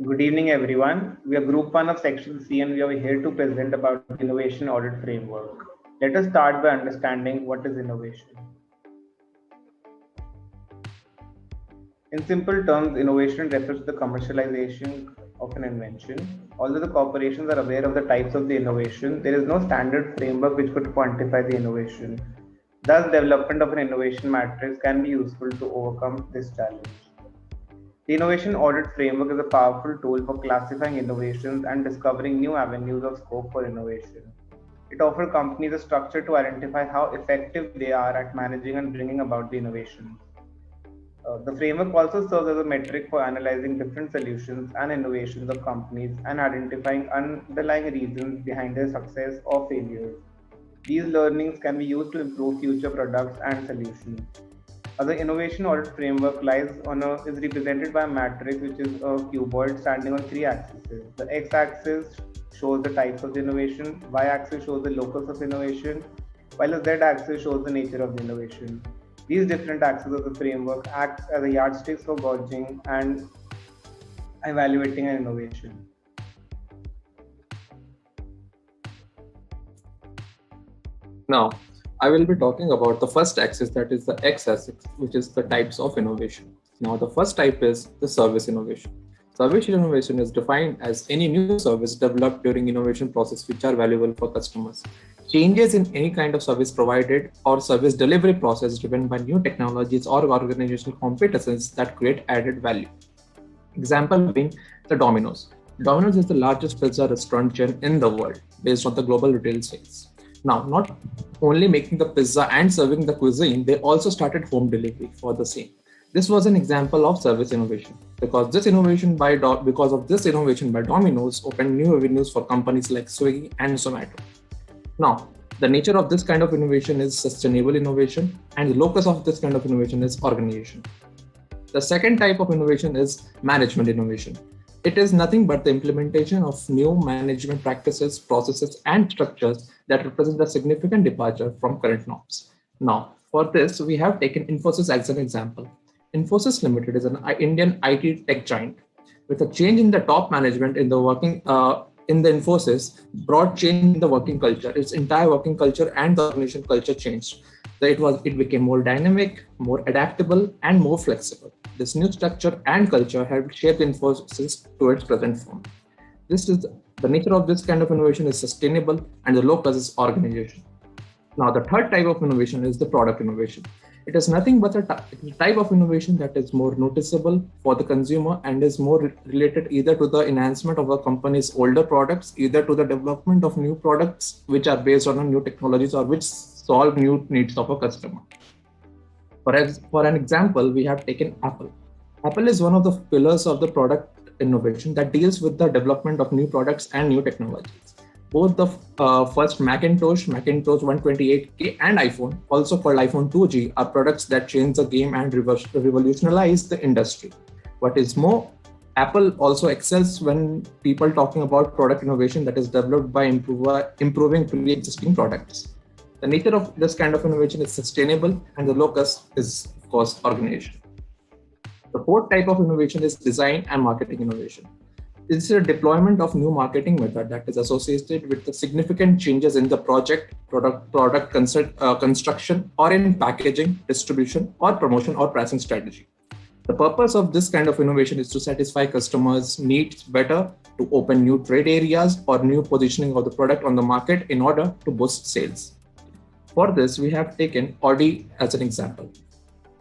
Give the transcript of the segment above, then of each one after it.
Good evening, everyone. We are Group 1 of Section C and we are here to present about the Innovation Audit Framework. Let us start by understanding what is innovation. In simple terms, innovation refers to the commercialization of an invention. Although the corporations are aware of the types of the innovation, there is no standard framework which could quantify the innovation. Thus, development of an innovation matrix can be useful to overcome this challenge. The Innovation Audit Framework is a powerful tool for classifying innovations and discovering new avenues of scope for innovation. It offers companies a structure to identify how effective they are at managing and bringing about the innovations. The framework also serves as a metric for analyzing different solutions and innovations of companies and identifying underlying reasons behind their success or failures. These learnings can be used to improve future products and solutions. The innovation audit framework is represented by a matrix which is a cuboid standing on three axes. The x-axis shows the types of the innovation, y-axis shows the locus of innovation, while the z-axis shows the nature of the innovation. These different axes of the framework act as a yardstick for gauging and evaluating an innovation. Now, I will be talking about the first axis, that is the x-axis, which is the types of innovation. Now, the first type is the service innovation. Service innovation is defined as any new service developed during innovation process which are valuable for customers. Changes in any kind of service provided or service delivery process driven by new technologies or organizational competencies that create added value. Example being the Domino's. Domino's is the largest pizza restaurant chain in the world based on the global retail sales. Now, not only making the pizza and serving the cuisine, they also started home delivery for the same. This was an example of service innovation because of this innovation by Domino's opened new avenues for companies like Swiggy and Zomato. Now, the nature of this kind of innovation is sustainable innovation, and the locus of this kind of innovation is organization. The second type of innovation is management innovation. It is nothing but the implementation of new management practices, processes, and structures that represent a significant departure from current norms. Now, for this, we have taken Infosys as an example. Infosys Limited is an Indian IT tech giant. With a change in the top management in the Infosys, brought change in the working culture. Its entire working culture and the organization culture changed. It became more dynamic, more adaptable, and more flexible. This new structure and culture have shaped Infosys to its present form. This is the nature of this kind of innovation is sustainable, and the locus is organization. Now, the third type of innovation is the product innovation. It is nothing but a type of innovation that is more noticeable for the consumer and is more related either to the enhancement of a company's older products, either to the development of new products which are based on new technologies or which solve new needs of a customer. For an example, we have taken Apple. Apple is one of the pillars of the product innovation that deals with the development of new products and new technologies. Both the first Macintosh 128K, and iPhone, also called iPhone 2G, are products that change the game and revolutionize the industry. What is more, Apple also excels when people talking about product innovation that is developed by improving pre-existing products. The nature of this kind of innovation is sustainable, and the locus is, of course, organization. The fourth type of innovation is design and marketing innovation. This is a deployment of new marketing method that is associated with the significant changes in the product construction, or in packaging, distribution, or promotion or pricing strategy. The purpose of this kind of innovation is to satisfy customers' needs better, to open new trade areas or new positioning of the product on the market in order to boost sales. For this, we have taken Audi as an example.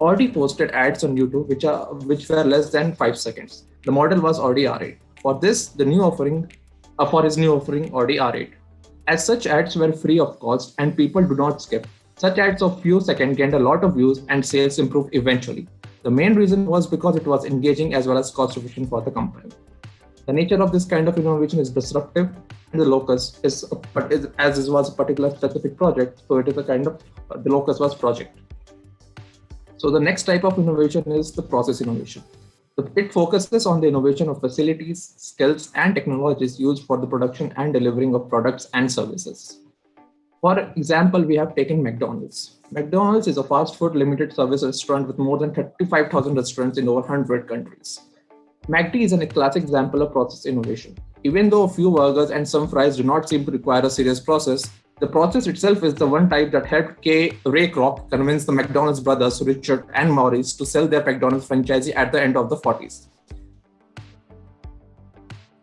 Audi posted ads on YouTube which were less than 5 seconds. The model was Audi R8. For this, his new offering, Audi R8. As such ads were free of cost and people do not skip. Such ads of few seconds gained a lot of views and sales improved eventually. The main reason was because it was engaging as well as cost efficient for the company. The nature of this kind of innovation is disruptive, and the locus as this was a particular specific project, so it is a kind of the locus was project. So the next type of innovation is the process innovation. It focuses on the innovation of facilities, skills, and technologies used for the production and delivering of products and services. For example, we have taken McDonald's. McDonald's is a fast food limited service restaurant with more than 35,000 restaurants in over 100 countries. McD is a classic example of process innovation. Even though a few burgers and some fries do not seem to require a serious process, the process itself is the one type that helped Ray Kroc convince the McDonald's brothers, Richard and Maurice, to sell their McDonald's franchise at the end of the 40s.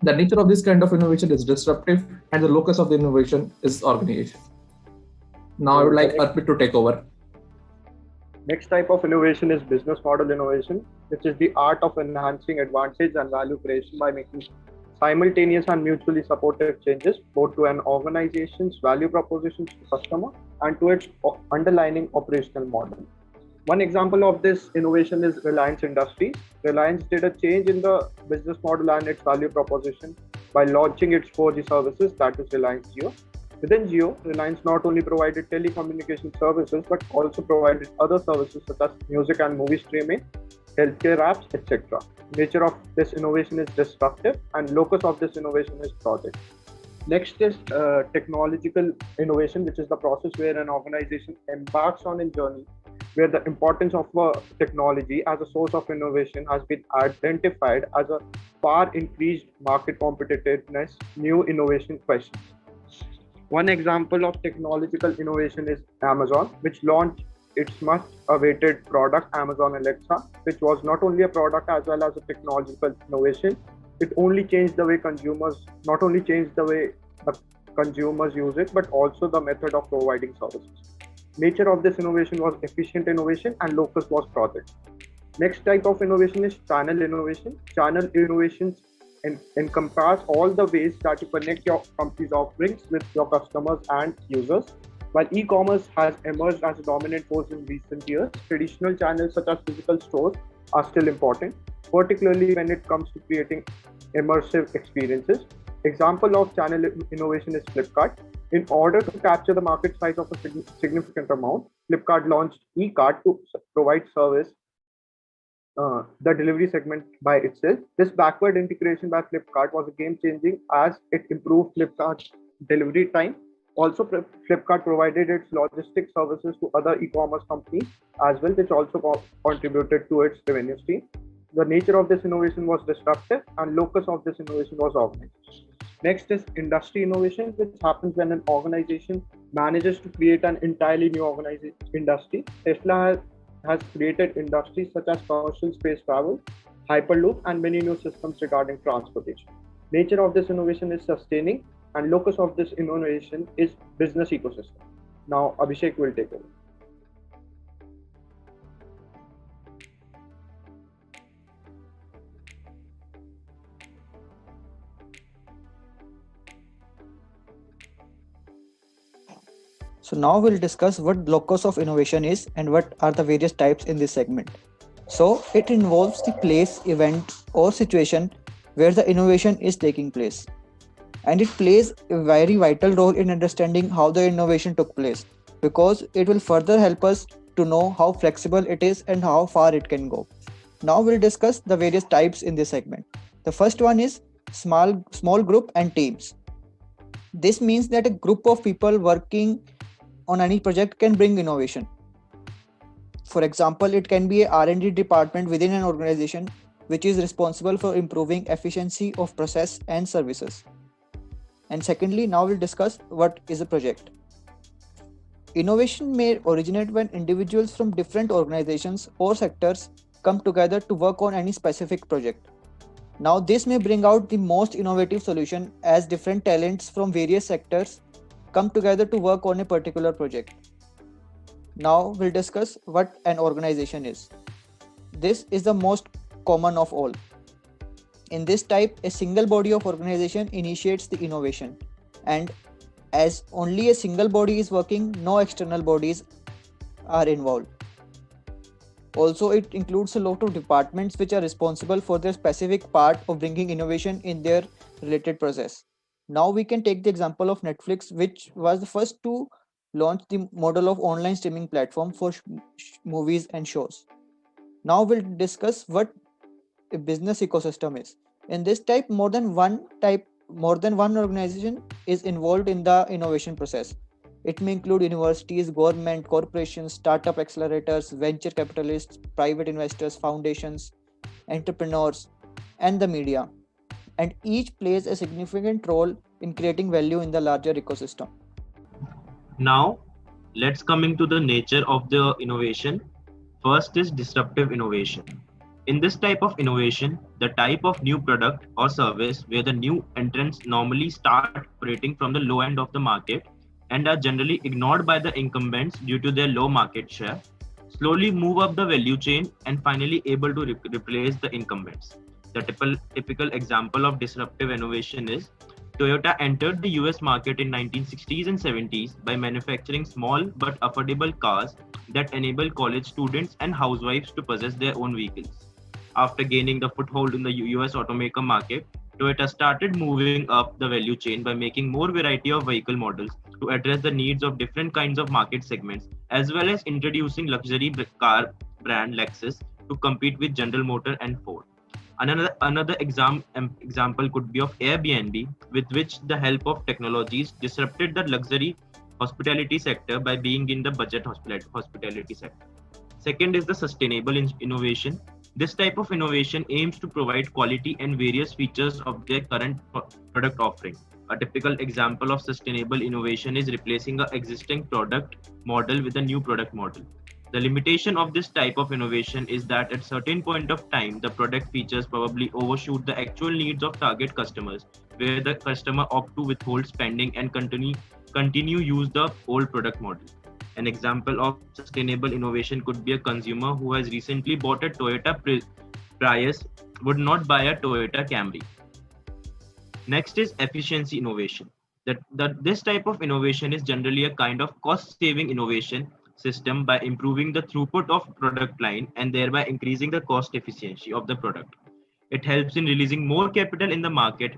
The nature of this kind of innovation is disruptive, and the locus of the innovation is organization. Now I would like Arpit to take over. Next type of innovation is business model innovation, which is the art of enhancing advantage and value creation by making simultaneous and mutually supportive changes both to an organization's value propositions to customer and to its underlying operational model. One example of this innovation is Reliance Industries. Reliance did a change in the business model and its value proposition by launching its 4G services, that is Reliance Jio. Within Jio, Reliance not only provided telecommunication services but also provided other services such as music and movie streaming, healthcare apps, etc. Nature of this innovation is disruptive, and locus of this innovation is project. Next is technological innovation, which is the process where an organization embarks on a journey where the importance of technology as a source of innovation has been identified as a far increased market competitiveness, new innovation questions. One example of technological innovation is Amazon, which launched its much awaited product, Amazon Alexa, which was not only a product as well as a technological innovation. It only changed the way consumers, not only changed the way the consumers use it, but also the method of providing services. Nature of this innovation was efficient innovation, and locus was project. Next type of innovation is channel innovation. Channel innovations encompass all the ways that you connect your company's offerings with your customers and users. While e-commerce has emerged as a dominant force in recent years, traditional channels such as physical stores are still important, particularly when it comes to creating immersive experiences. Example of channel innovation is Flipkart. In order to capture the market size of a significant amount, Flipkart launched e-cart to provide service the delivery segment by itself. This backward integration by Flipkart was a game-changing as it improved Flipkart's delivery time. Also, Flipkart provided its logistics services to other e-commerce companies as well, which also contributed to its revenue stream. The nature of this innovation was disruptive, and locus of this innovation was organization. Next is industry innovation, which happens when an organization manages to create an entirely new industry. Tesla has created industries such as commercial space travel, Hyperloop, and many new systems regarding transportation. Nature of this innovation is sustaining, and locus of this innovation is business ecosystem. Now, Abhishek will take over. So now we'll discuss what locus of innovation is and what are the various types in this segment. So it involves the place, event or situation where the innovation is taking place. And it plays a very vital role in understanding how the innovation took place, because it will further help us to know how flexible it is and how far it can go. Now we'll discuss the various types in this segment. The first one is small group and teams. This means that a group of people working on any project can bring innovation. For example, it can be a R&D department within an organization which is responsible for improving efficiency of process and services. And secondly, now we'll discuss what is a project. Innovation may originate when individuals from different organizations or sectors come together to work on any specific project. Now, this may bring out the most innovative solution as different talents from various sectors come together to work on a particular project. Now, we'll discuss what an organization is. This is the most common of all. In this type, a single body of organization initiates the innovation, and as only a single body is working, no external bodies are involved. Also, it includes a lot of departments which are responsible for their specific part of bringing innovation in their related process. Now we can take the example of Netflix, which was the first to launch the model of online streaming platform for movies and shows. Now we'll discuss what a business ecosystem is. In this type, more than one organization is involved in the innovation process. It may include universities, government, corporations, startup accelerators, venture capitalists, private investors, foundations, entrepreneurs. and the media, and each plays a significant role in creating value in the larger ecosystem. Now, let's coming to the nature of the innovation. First is disruptive innovation. In this type of innovation, the type of new product or service where the new entrants normally start operating from the low end of the market and are generally ignored by the incumbents due to their low market share, slowly move up the value chain and finally able to replace the incumbents. The typical example of disruptive innovation is Toyota entered the US market in 1960s and 70s by manufacturing small but affordable cars that enable college students and housewives to possess their own vehicles. After gaining the foothold in the US automaker market, Toyota started moving up the value chain by making more variety of vehicle models to address the needs of different kinds of market segments, as well as introducing luxury car brand Lexus to compete with General Motors and Ford. Another example could be of Airbnb, with which the help of technologies disrupted the luxury hospitality sector by being in the budget hospitality sector. Second is the sustainable innovation. This type of innovation aims to provide quality and various features of their current product offering. A typical example of sustainable innovation is replacing an existing product model with a new product model. The limitation of this type of innovation is that at certain point of time, the product features probably overshoot the actual needs of target customers, where the customer opt to withhold spending and continue use the old product model. An example of sustainable innovation could be a consumer who has recently bought a Toyota Prius would not buy a Toyota Camry. Next is efficiency innovation. This type of innovation is generally a kind of cost-saving innovation system by improving the throughput of product line and thereby increasing the cost efficiency of the product. It helps in releasing more capital in the market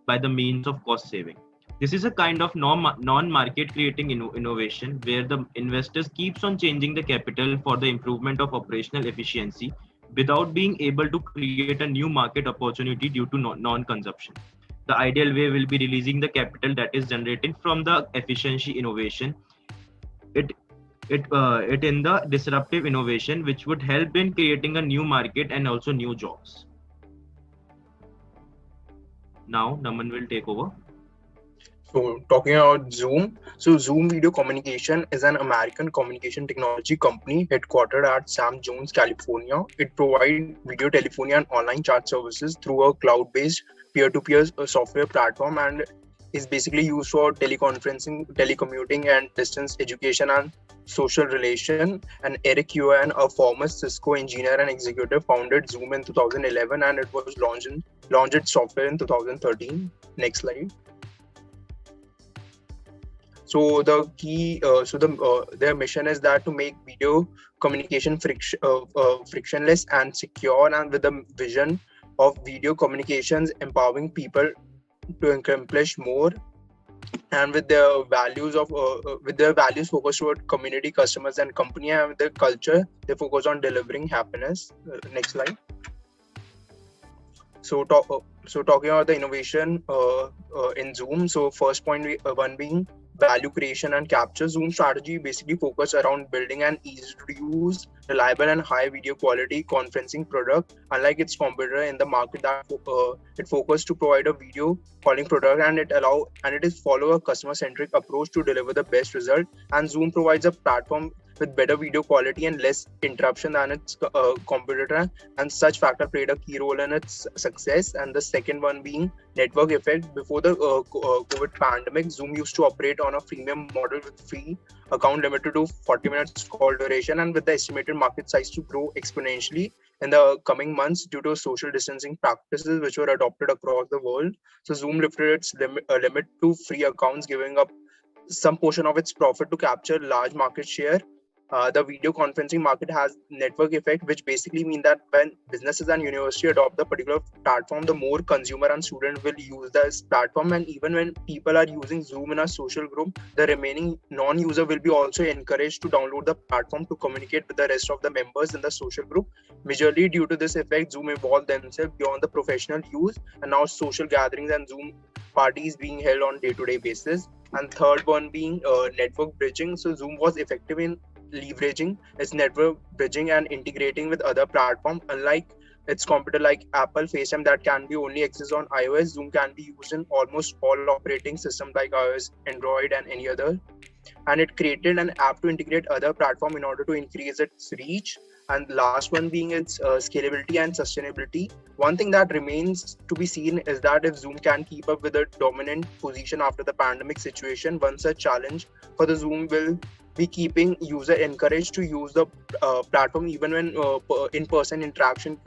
by the means of cost saving. This is a kind of non-market creating innovation where the investors keeps on changing the capital for the improvement of operational efficiency without being able to create a new market opportunity due to non-consumption. The ideal way will be releasing the capital that is generated from the efficiency innovation. It in the disruptive innovation, which would help in creating a new market and also new jobs. Now, Naman will take over. So talking about Zoom. So Zoom Video Communication is an American communication technology company headquartered at San Jones, California. It provides video telephony and online chat services through a cloud-based peer-to-peer software platform and is basically used for teleconferencing, telecommuting, and distance education and social relation. And Eric Yuan, a former Cisco engineer and executive, founded Zoom in 2011, and it was launched its software in 2013. Next slide. So the key, their mission is that to make video communication frictionless and secure, and with the vision of video communications empowering people to accomplish more, and with their values focused toward community, customers, and company, and with their culture, they focus on delivering happiness. Next slide. So talking about the innovation in Zoom. So first point one being value creation and capture. Zoom strategy basically focus around building an easy to use, reliable, and high video quality conferencing product. Unlike its competitor in the market that it focused to provide a video calling product, and it is follow a customer centric approach to deliver the best result. And Zoom provides a platform with better video quality and less interruption than its competitor, and such factor played a key role in its success. And the second one being network effect. Before the COVID pandemic, Zoom used to operate on a freemium model with free account limited to 40 minutes call duration, and with the estimated market size to grow exponentially in the coming months due to social distancing practices which were adopted across the world. So Zoom lifted its limit to free accounts, giving up some portion of its profit to capture large market share. The video conferencing market has network effect, which basically means that when businesses and university adopt the particular platform, the more consumer and student will use this platform. And even when people are using Zoom in a social group, the remaining non-user will be also encouraged to download the platform to communicate with the rest of the members in the social group. Majorly due to this effect, Zoom evolved themselves beyond the professional use, and now social gatherings and Zoom parties being held on day-to-day basis. And third one being network bridging. So Zoom was effective in leveraging its network bridging and integrating with other platforms. Unlike its competitor like Apple FaceTime that can be only accessed on iOS. Zoom can be used in almost all operating systems like iOS, Android, and any other. And it created an app to integrate other platform in order to increase its reach. And the last one being its scalability and sustainability. One thing that remains to be seen is that if Zoom can keep up with a dominant position after the pandemic situation, one such challenge for the Zoom will be keeping user encouraged to use the platform even when in-person interaction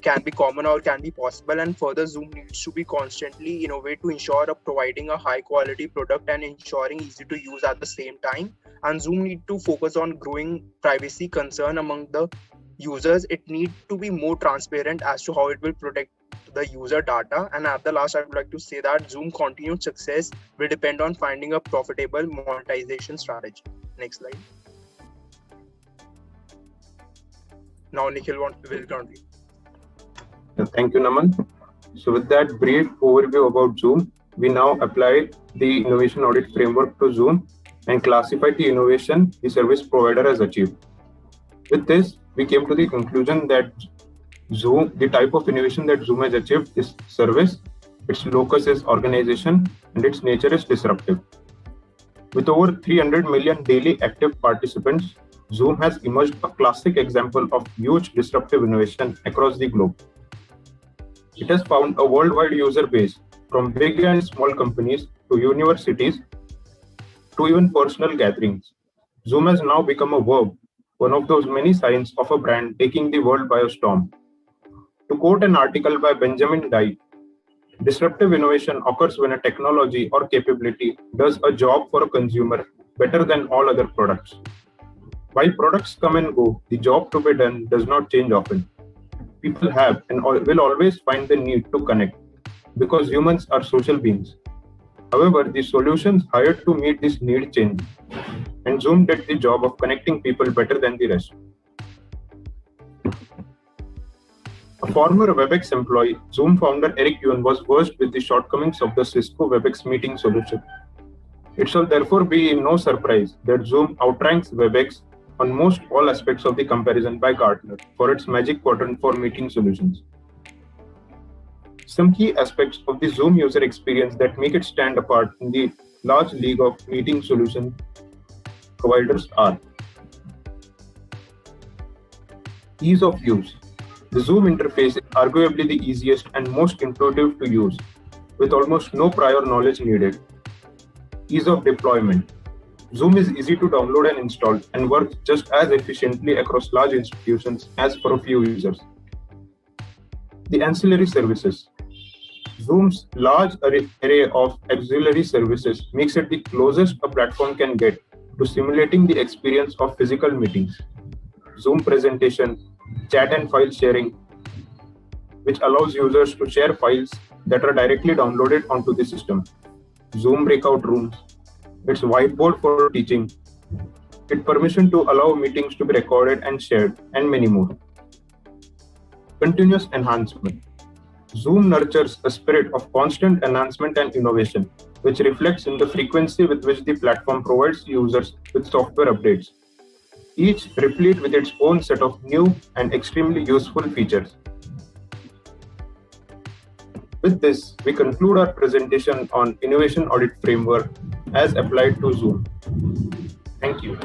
can be common or can be possible. And further, Zoom needs to be constantly innovate to ensure providing a high quality product and ensuring easy to use at the same time. And Zoom need to focus on growing privacy concern among the users. It need to be more transparent as to how it will protect the user data. And at the last, I would like to say that Zoom continued success will depend on finding a profitable monetization strategy. Next slide. Now Nikhil will continue. Thank you, Naman. So with that brief overview about Zoom, we now apply the innovation audit framework to Zoom and classify the innovation the service provider has achieved. With this, we came to the conclusion that Zoom, the type of innovation that Zoom has achieved is service, its locus is organization, and its nature is disruptive. With over 300 million daily active participants, Zoom has emerged a classic example of huge disruptive innovation across the globe. It has found a worldwide user base from big and small companies to universities to even personal gatherings. Zoom has now become a verb, one of those many signs of a brand taking the world by a storm. To quote an article by Benjamin Dye, disruptive innovation occurs when a technology or capability does a job for a consumer better than all other products. While products come and go, the job to be done does not change often. People have and will always find the need to connect because humans are social beings. However, the solutions hired to meet this need change, and Zoom did the job of connecting people better than the rest. A former WebEx employee, Zoom founder Eric Yuan was versed with the shortcomings of the Cisco WebEx meeting solution. It shall therefore be no surprise that Zoom outranks WebEx on most all aspects of the comparison by Gartner for its Magic Quadrant for meeting solutions. Some key aspects of the Zoom user experience that make it stand apart in the large league of meeting solution providers are: ease of use. The Zoom interface is arguably the easiest and most intuitive to use, with almost no prior knowledge needed. Ease of deployment. Zoom is easy to download and install and works just as efficiently across large institutions as for a few users. The ancillary services. Zoom's large array of auxiliary services makes it the closest a platform can get to simulating the experience of physical meetings. Zoom presentation, chat and file sharing, which allows users to share files that are directly downloaded onto the system. Zoom breakout rooms, its whiteboard for teaching, its permission to allow meetings to be recorded and shared, and many more. Continuous enhancement. Zoom nurtures a spirit of constant enhancement and innovation, which reflects in the frequency with which the platform provides users with software updates, each replete with its own set of new and extremely useful features. With this, we conclude our presentation on Innovation Audit Framework as applied to Zoom. Thank you.